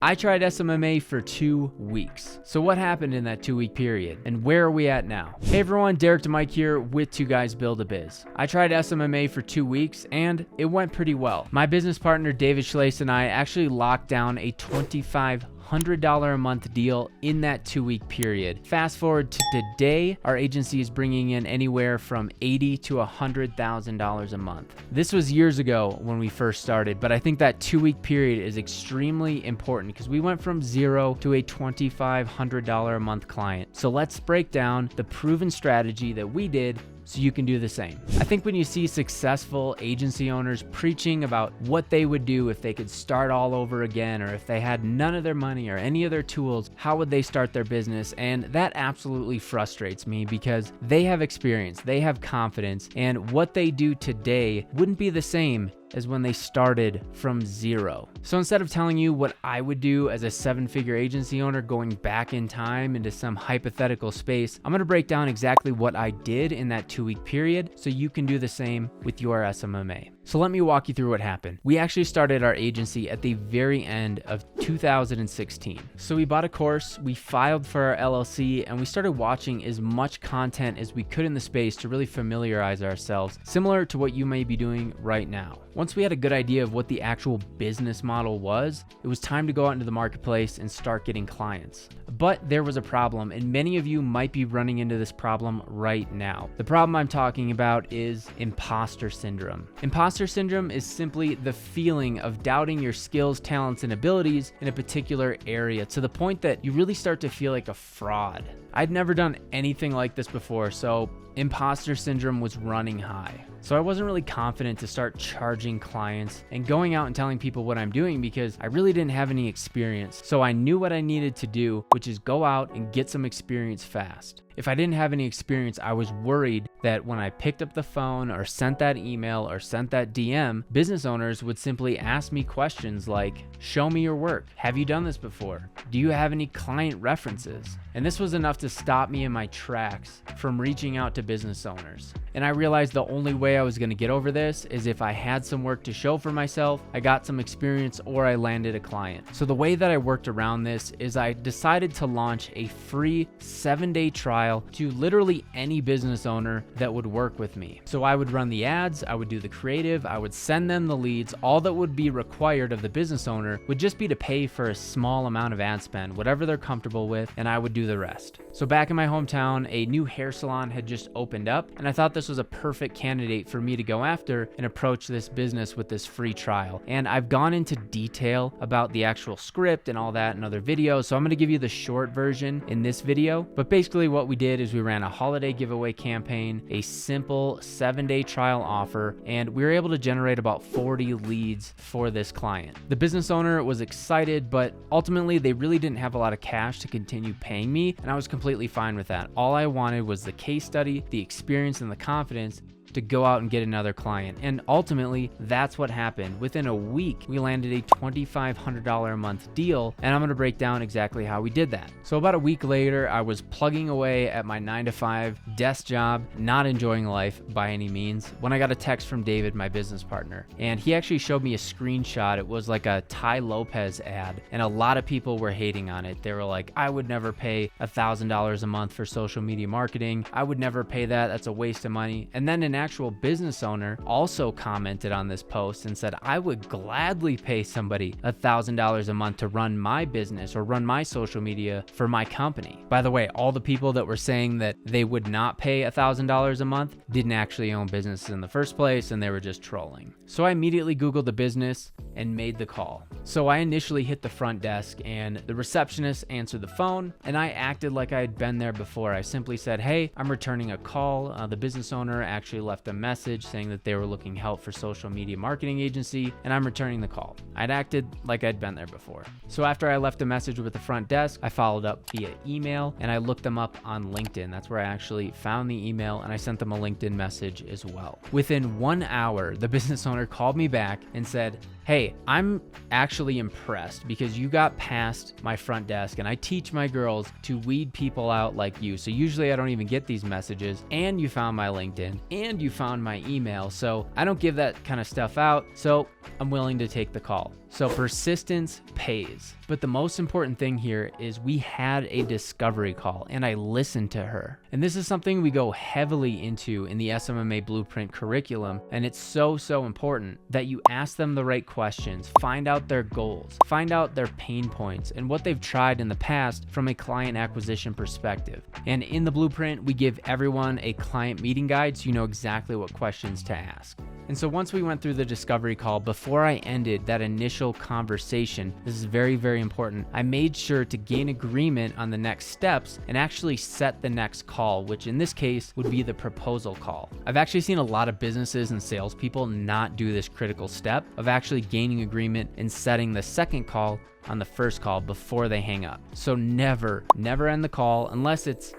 I tried SMMA for 2 weeks. So what happened in that 2-week period? And where are we at now? Hey everyone, Derek to Mike here with Two Guys Build a Biz. I tried SMMA for 2 weeks and it went pretty well. My business partner David Schlase and I actually locked down a $2,500 a month deal in that 2-week period. Fast forward to today, our agency is bringing in anywhere from $80,000 to $100,000 a month. This was years ago when we first started, but I think that 2-week period is extremely important because we went from zero to a $2,500 a month client. So let's break down the proven strategy that we did so you can do the same. I think when you see successful agency owners preaching about what they would do if they could start all over again, or if they had none of their money or any of their tools, how would they start their business? And that absolutely frustrates me because they have experience, they have confidence, and what they do today wouldn't be the same as when they started from zero. So instead of telling you what I would do as a 7-figure agency owner going back in time into some hypothetical space, I'm gonna break down exactly what I did in that 2-week period so you can do the same with your SMMA. So let me walk you through what happened. We actually started our agency at the very end of 2016. So we bought a course, we filed for our LLC, and we started watching as much content as we could in the space to really familiarize ourselves, similar to what you may be doing right now. Once we had a good idea of what the actual business model was, it was time to go out into the marketplace and start getting clients. But there was a problem, and many of you might be running into this problem right now. The problem I'm talking about is imposter syndrome. Imposter syndrome is simply the feeling of doubting your skills, talents, and abilities in a particular area to the point that you really start to feel like a fraud. I'd never done anything like this before, so imposter syndrome was running high. So I wasn't really confident to start charging clients and going out and telling people what I'm doing because I really didn't have any experience. So I knew what I needed to do, which is go out and get some experience fast. If I didn't have any experience, I was worried that when I picked up the phone or sent that email or sent that DM, business owners would simply ask me questions like, show me your work. Have you done this before? Do you have any client references? And this was enough to stop me in my tracks from reaching out to business owners. And I realized the only way I was going to get over this is if I had some work to show for myself, I got some experience, or I landed a client. So the way that I worked around this is I decided to launch a free 7-day trial to literally any business owner that would work with me. So I would run the ads, I would do the creative, I would send them the leads. All that would be required of the business owner would just be to pay for a small amount of ad spend, whatever they're comfortable with, and I would do the rest. So back in my hometown, a new hair salon had just opened up, and I thought this was a perfect candidate for me to go after and approach this business with this free trial. And I've gone into detail about the actual script and all that in other videos, so I'm going to give you the short version in this video. But basically what we did is we ran a holiday giveaway campaign, a simple 7-day trial offer, and we were able to generate about 40 leads for this client. The business owner was excited, but ultimately they really didn't have a lot of cash to continue paying me, and I was completely fine with that. All I wanted was the case study, the experience, and the confidence to go out and get another client. And ultimately, that's what happened. Within a week, we landed a $2,500 a month deal, and I'm gonna break down exactly how we did that. So about a week later, I was plugging away at my 9-to-5 desk job, not enjoying life by any means, when I got a text from David, my business partner. And he actually showed me a screenshot. It was like a Ty Lopez ad, and a lot of people were hating on it. They were like, I would never pay $1,000 a month for social media marketing. I would never pay that. That's a waste of money. And then an actual business owner also commented on this post and said, I would gladly pay somebody $1,000 a month to run my business or run my social media for my company. By the way, all the people that were saying that they would not pay $1,000 a month didn't actually own businesses in the first place, and they were just trolling. So I immediately Googled the business and made the call. So I initially hit the front desk, and the receptionist answered the phone, and I acted like I had been there before. I simply said, hey, I'm returning a call. The business owner actually left a message saying that they were looking help for social media marketing agency, and I'm returning the call. I'd acted like I'd been there before. So after I left a message with the front desk, I followed up via email, and I looked them up on LinkedIn. That's where I actually found the email, and I sent them a LinkedIn message as well. Within 1 hour, the business owner called me back and said, hey, I'm actually impressed because you got past my front desk and I teach my girls to weed people out like you. So usually I don't even get these messages, and you found my LinkedIn and you found my email. So I don't give that kind of stuff out. So I'm willing to take the call. So persistence pays. But the most important thing here is we had a discovery call and I listened to her. And this is something we go heavily into in the SMMA Blueprint curriculum. And it's so important that you ask them the right questions, find out their goals, find out their pain points and what they've tried in the past from a client acquisition perspective. And in the blueprint, we give everyone a client meeting guide so you know exactly what questions to ask. And so once we went through the discovery call, before I ended that initial conversation, this is very important, I made sure to gain agreement on the next steps and actually set the next call, which in this case would be the proposal call. I've actually seen a lot of businesses and salespeople not do this critical step of actually gaining agreement and setting the second call on the first call before they hang up. So never end the call unless it's,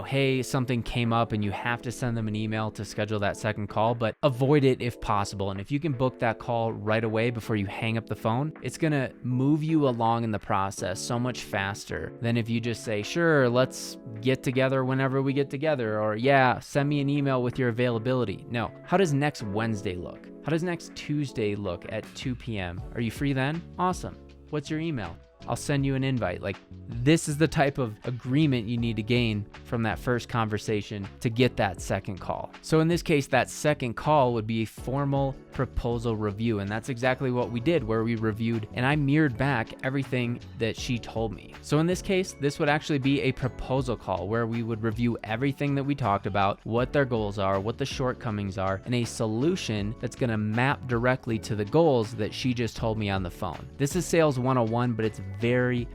hey, something came up and you have to send them an email to schedule that second call, but avoid it if possible. And if you can book that call right away before you hang up the phone, it's gonna move you along in the process so much faster than if you just say, sure, let's get together whenever we get together, or yeah, send me an email with your availability. No, how does next Wednesday look? How does next Tuesday look at 2 p.m.? Are you free then? Awesome. What's your email? I'll send you an invite. Like, this is the type of agreement you need to gain from that first conversation to get that second call. So in this case, that second call would be a formal proposal review. And that's exactly what we did, where we reviewed and I mirrored back everything that she told me. So in this case, this would actually be a proposal call where we would review everything that we talked about, what their goals are, what the shortcomings are, and a solution that's going to map directly to the goals that she just told me on the phone. This is sales 101, but it's very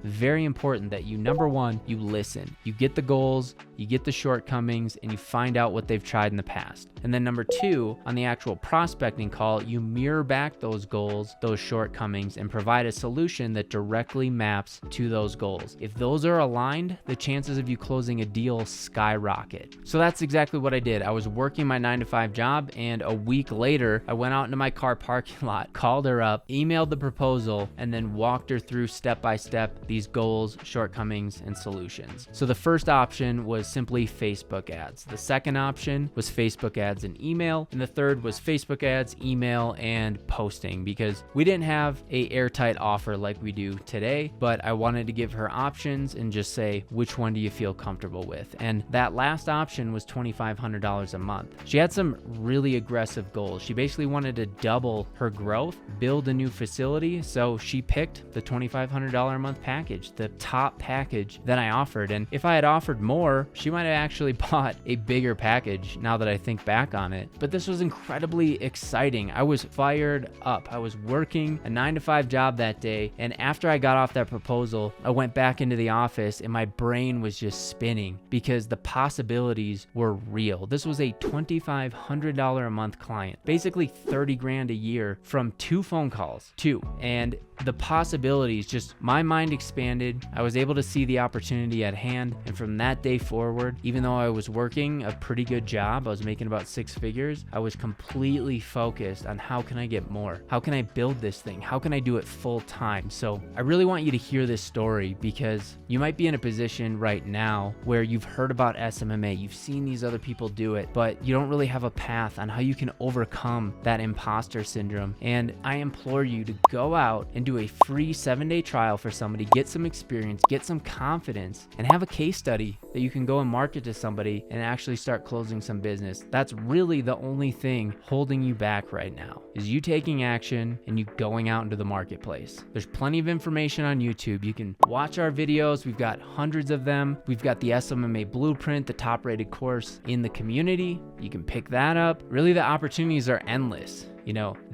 important that you, number one, you listen. You get the goals, you get the shortcomings, and you find out what they've tried in the past. And then number two, on the actual prospecting call, you mirror back those goals, those shortcomings, and provide a solution that directly maps to those goals. If those are aligned, the chances of you closing a deal skyrocket. So that's exactly what I did. I was working my 9-to-5 job, and a week later, I went out into my car parking lot, called her up, emailed the proposal, and then walked her through step by step these goals, shortcomings, and solutions. So the first option was simply Facebook ads. The second option was Facebook ads and email. And the third was Facebook ads, email, and posting, because we didn't have a airtight offer like we do today, but I wanted to give her options and just say, which one do you feel comfortable with? And that last option was $2,500 a month. She had some really aggressive goals. She basically wanted to double her growth, build a new facility. So she picked the $2,500 a month package, the top package that I offered. And if I had offered more, she might have actually bought a bigger package now that I think back on it. But this was incredibly exciting. I was fired up. I was working a 9-to-5 job that day. And after I got off that proposal, I went back into the office and my brain was just spinning because the possibilities were real. This was a $2,500 a month client, basically 30 grand a year from 2 phone calls, and the possibilities, just my mind expanded. I was able to see the opportunity at hand. And from that day forward, even though I was working a pretty good job, I was making about 6 figures, I was completely focused on how can I get more? How can I build this thing? How can I do it full time? So I really want you to hear this story because you might be in a position right now where you've heard about SMMA, you've seen these other people do it, but you don't really have a path on how you can overcome that imposter syndrome. And I implore you to go out and do a free 7-day trial for somebody, get some experience, get some confidence, and have a case study that you can go and market to somebody and actually start closing some business. That's really the only thing holding you back right now, is you taking action and you going out into the marketplace. There's plenty of information on YouTube. You can watch our videos. We've got hundreds of them. We've got the SMMA Blueprint, the top rated course in the community. You can pick that up. Really, the opportunities are endless.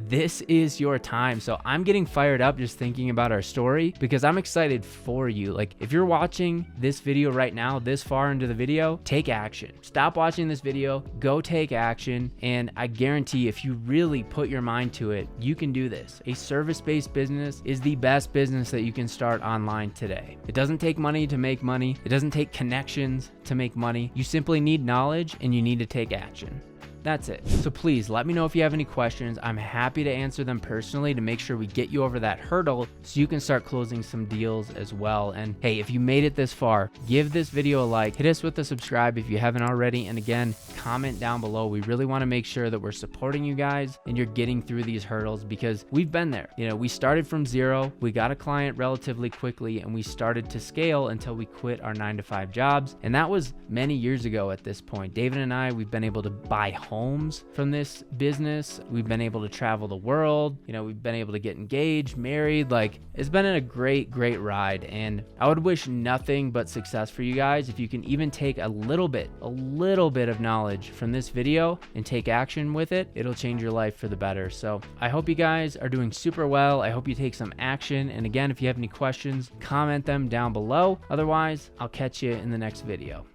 This is your time. So I'm getting fired up just thinking about our story because I'm excited for you. Like, if you're watching this video right now, this far into the video, take action. Stop watching this video, go take action. And I guarantee if you really put your mind to it, you can do this. A service-based business is the best business that you can start online today. It doesn't take money to make money. It doesn't take connections to make money. You simply need knowledge and you need to take action. that's it. So please let me know if you have any questions. I'm happy to answer them personally to make sure we get you over that hurdle so you can start closing some deals as well. And hey, if you made it this far, give this video a like, hit us with a subscribe if you haven't already, and again, comment down below. We really want to make sure that we're supporting you guys and you're getting through these hurdles, because we've been there. You know, we started from zero, we got a client relatively quickly, and we started to scale until we quit our 9-to-5 jobs. And that was many years ago at this point. David and I, we've been able to buy homes from this business. We've been able to travel the world. You know, we've been able to get engaged, married. Like, it's been a great ride. And I would wish nothing but success for you guys. If you can even take a little bit of knowledge from this video and take action with it, it'll change your life for the better. So I hope you guys are doing super well. I hope you take some action. And again, if you have any questions, comment them down below. Otherwise, I'll catch you in the next video.